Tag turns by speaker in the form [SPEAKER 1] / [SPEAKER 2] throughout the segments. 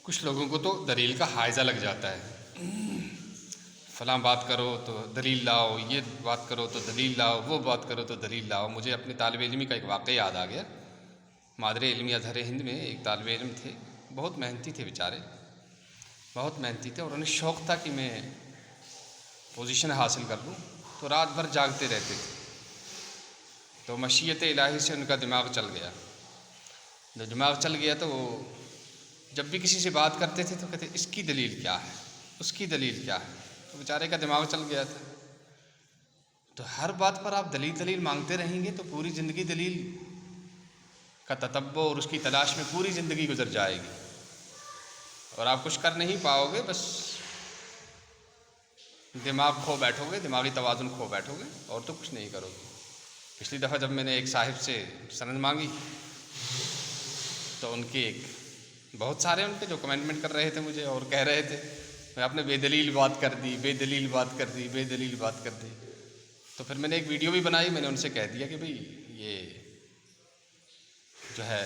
[SPEAKER 1] کچھ لوگوں کو تو دلیل کا حائزہ لگ جاتا ہے، فلاں بات کرو تو دلیل لاؤ، یہ بات کرو تو دلیل لاؤ، وہ بات کرو تو دلیل لاؤ۔ مجھے اپنے طالب علمی کا ایک واقعہ یاد آ گیا۔ مادر علمی ازہر ہند میں ایک طالب علم تھے، بہت محنتی تھے بیچارے، بہت محنتی تھے، اور انہیں شوق تھا کہ میں پوزیشن حاصل کر لوں، تو رات بھر جاگتے رہتے تھے۔ تو مشیت الہی سے ان کا دماغ چل گیا۔ جب دماغ چل گیا تو وہ جب بھی کسی سے بات کرتے تھے تو کہتے اس کی دلیل کیا ہے، اس کی دلیل کیا ہے۔ تو بیچارے کا دماغ چل گیا تھا۔ تو ہر بات پر آپ دلیل مانگتے رہیں گے تو پوری زندگی دلیل کا تتبع اور اس کی تلاش میں پوری زندگی گزر جائے گی، اور آپ کچھ کر نہیں پاؤ گے، بس دماغ کھو بیٹھو گے، دماغی توازن کھو بیٹھو گے، اور تو کچھ نہیں کرو گے۔ پچھلی دفعہ جب میں نے ایک صاحب سے سند مانگی تو ان کے بہت سارے ان کے جو کمنٹمنٹ کر رہے تھے مجھے اور کہہ رہے تھے میں آپ نے بے دلیل بات کر دی، بے دلیل بات کر دی، بے دلیل بات کر دی۔ تو پھر میں نے ایک ویڈیو بھی بنائی، میں نے ان سے کہہ دیا کہ بھئی یہ جو ہے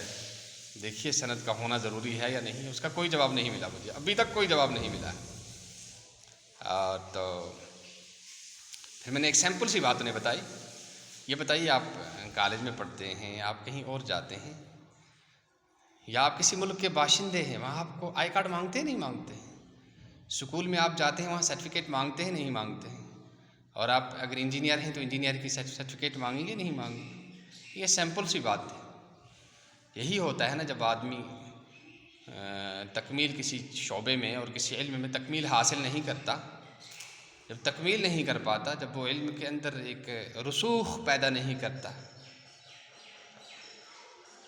[SPEAKER 1] دیکھیے سند کا ہونا ضروری ہے یا نہیں۔ اس کا کوئی جواب نہیں ملا مجھے، ابھی تک کوئی جواب نہیں ملا۔ تو پھر میں نے ایک سیمپل سی بات انہیں بتائی، یہ بتائیے آپ کالج میں پڑھتے ہیں، آپ کہیں اور جاتے ہیں، یا آپ کسی ملک کے باشندے ہیں، وہاں آپ کو آئی کارڈ مانگتے ہیں نہیں مانگتے ہیں؟ اسکول میں آپ جاتے ہیں وہاں سرٹیفکیٹ مانگتے ہیں نہیں مانگتے ہیں؟ اور آپ اگر انجینئر ہیں تو انجینئر کی سرٹیفکیٹ مانگیں گے نہیں مانگیں گے؟ یہ سیمپل سی بات ہے۔ یہی ہوتا ہے نا، جب آدمی تکمیل کسی شعبے میں اور کسی علم میں تکمیل حاصل نہیں کرتا، جب تکمیل نہیں کر پاتا، جب وہ علم کے اندر ایک رسوخ پیدا نہیں کرتا،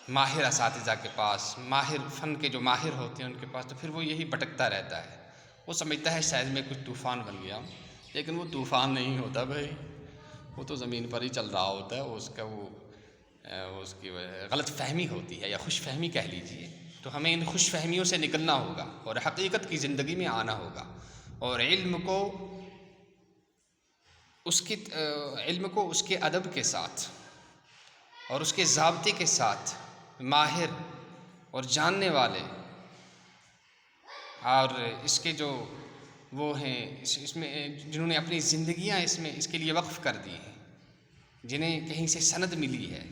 [SPEAKER 1] ماہر اساتذہ کے پاس، ماہر فن کے جو ماہر ہوتے ہیں ان کے پاس، تو پھر وہ یہی بھٹکتا رہتا ہے۔ وہ سمجھتا ہے شاید میں کچھ طوفان بن گیا ہوں، لیکن وہ طوفان نہیں ہوتا بھائی، وہ تو زمین پر ہی چل رہا ہوتا ہے۔ اس کی غلط فہمی ہوتی ہے، یا خوش فہمی کہہ لیجیے۔ تو ہمیں ان خوش فہمیوں سے نکلنا ہوگا اور حقیقت کی زندگی میں آنا ہوگا، اور علم کو اس کے ادب کے ساتھ اور اس کے ضابطے کے ساتھ ماہر اور جاننے والے، اور اس کے جو وہ ہیں اس میں جنہوں نے اپنی زندگیاں اس کے لیے وقف کر دی ہیں، جنہیں کہیں سے سند ملی ہے،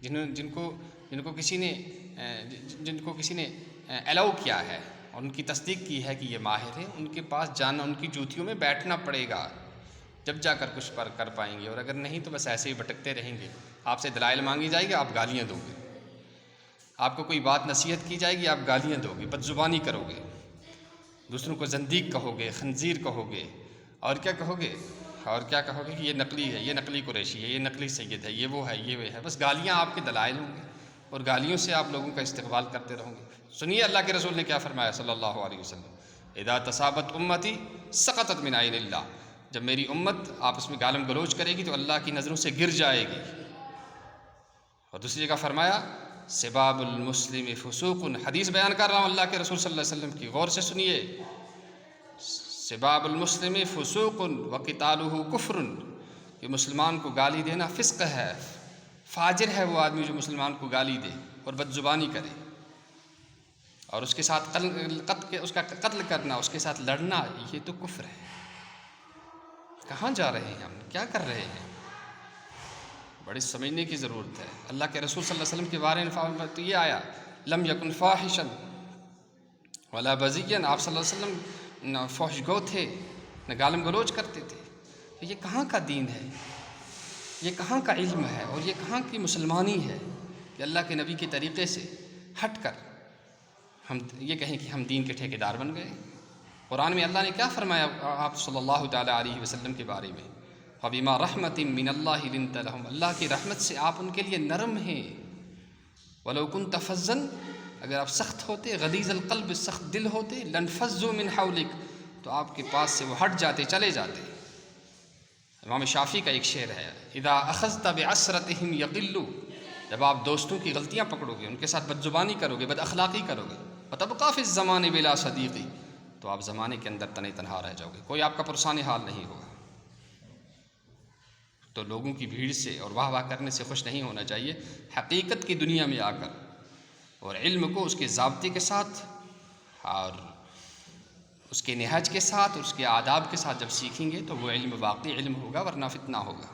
[SPEAKER 1] جن کو کسی نے الاؤ کیا ہے اور ان کی تصدیق کی ہے کہ یہ ماہر ہیں، ان کے پاس جانا، ان کی جوتیوں میں بیٹھنا پڑے گا، جب جا کر کچھ پر کر پائیں گے۔ اور اگر نہیں تو بس ایسے ہی بھٹکتے رہیں گے۔ آپ سے دلائل مانگی جائے گی، آپ گالیاں دو گے۔ آپ کو کوئی بات نصیحت کی جائے گی، آپ گالیاں دو گے، بد زبانی کرو گے، دوسروں کو زندیق کہو گے، خنزیر کہو گے، اور کیا کہو گے کہ یہ نقلی ہے، یہ نقلی قریشی ہے، یہ نقلی سید ہے، یہ وہ ہے۔ بس گالیاں آپ کے دلائل ہوں گے، اور گالیوں سے آپ لوگوں کا استقبال کرتے رہو گے۔ سنیے اللہ کے رسول نے کیا فرمایا صلی اللہ علیہ وسلم، اذا تصابت امتی سقطت من عین اللہ، جب میری امت آپس میں گالم گلوچ کرے گی تو اللہ کی نظروں سے گر جائے گی۔ اور دوسری جگہ فرمایا سباب المسلم فسوق، حدیث بیان کر رہا ہوں اللہ کے رسول صلی اللہ علیہ وسلم کی، غور سے سنیے، سباب المسلم فسوق وقتالہ کفر، کہ مسلمان کو گالی دینا فسق ہے، فاجر ہے وہ آدمی جو مسلمان کو گالی دے اور بد زبانی کرے، اور اس کے ساتھ اس کا قتل کرنا، اس کے ساتھ لڑنا، یہ تو کفر ہے۔ کہاں جا رہے ہیں ہم، کیا کر رہے ہیں؟ بڑی سمجھنے کی ضرورت ہے۔ اللہ کے رسول صلی اللہ علیہ وسلم کے بارے میں تو یہ آیا لم یکن فاحشا ولا بذیا، آپ صلی اللہ علیہ وسلم نہ فحش گو تھے نہ گالم گلوچ کرتے تھے۔ تو یہ کہاں کا دین ہے، یہ کہاں کا علم ہے، اور یہ کہاں کی مسلمانی ہے کہ اللہ کے نبی کے طریقے سے ہٹ کر ہم یہ کہیں کہ ہم دین کے ٹھیکیدار بن گئے۔ قرآن میں اللہ نے کیا فرمایا آپ صلی اللہ تعالیٰ علیہ وسلم کے بارے میں، فَبِمَا رَحْمَةٍ مِّنَ اللَّهِ لِنْتَ لَهُمْ، اللہ کی رحمت سے آپ ان کے لیے نرم ہیں، وَلَوْ كُنْتَ فَظًّا، اگر آپ سخت ہوتے، غلیظ القلب، سخت دل ہوتے، لَانْفَضُّوا مِنْ حَوْلِكَ، تو آپ کے پاس سے وہ ہٹ جاتے، چلے جاتے۔ امام شافعی کا ایک شعر ہے اذا اخذت بعسرتهم یقلوا، جب آپ دوستوں کی غلطیاں پکڑو گے، ان کے ساتھ بد زبانی کرو گے، بد اخلاقی کرو گے، وتبقى فی الزمان بلا صدیقی، تو آپ زمانے کے اندر تنہا تنہا رہ جاؤ گے، کوئی آپ کا پرسان حال نہیں ہوگا۔ تو لوگوں کی بھیڑ سے اور واہ واہ کرنے سے خوش نہیں ہونا چاہیے، حقیقت کی دنیا میں آ کر اور علم کو اس کے ضابطے کے ساتھ اور اس کے نہج کے ساتھ، اس کے آداب کے ساتھ جب سیکھیں گے تو وہ علم واقعی علم ہوگا، ورنہ فتنہ ہوگا۔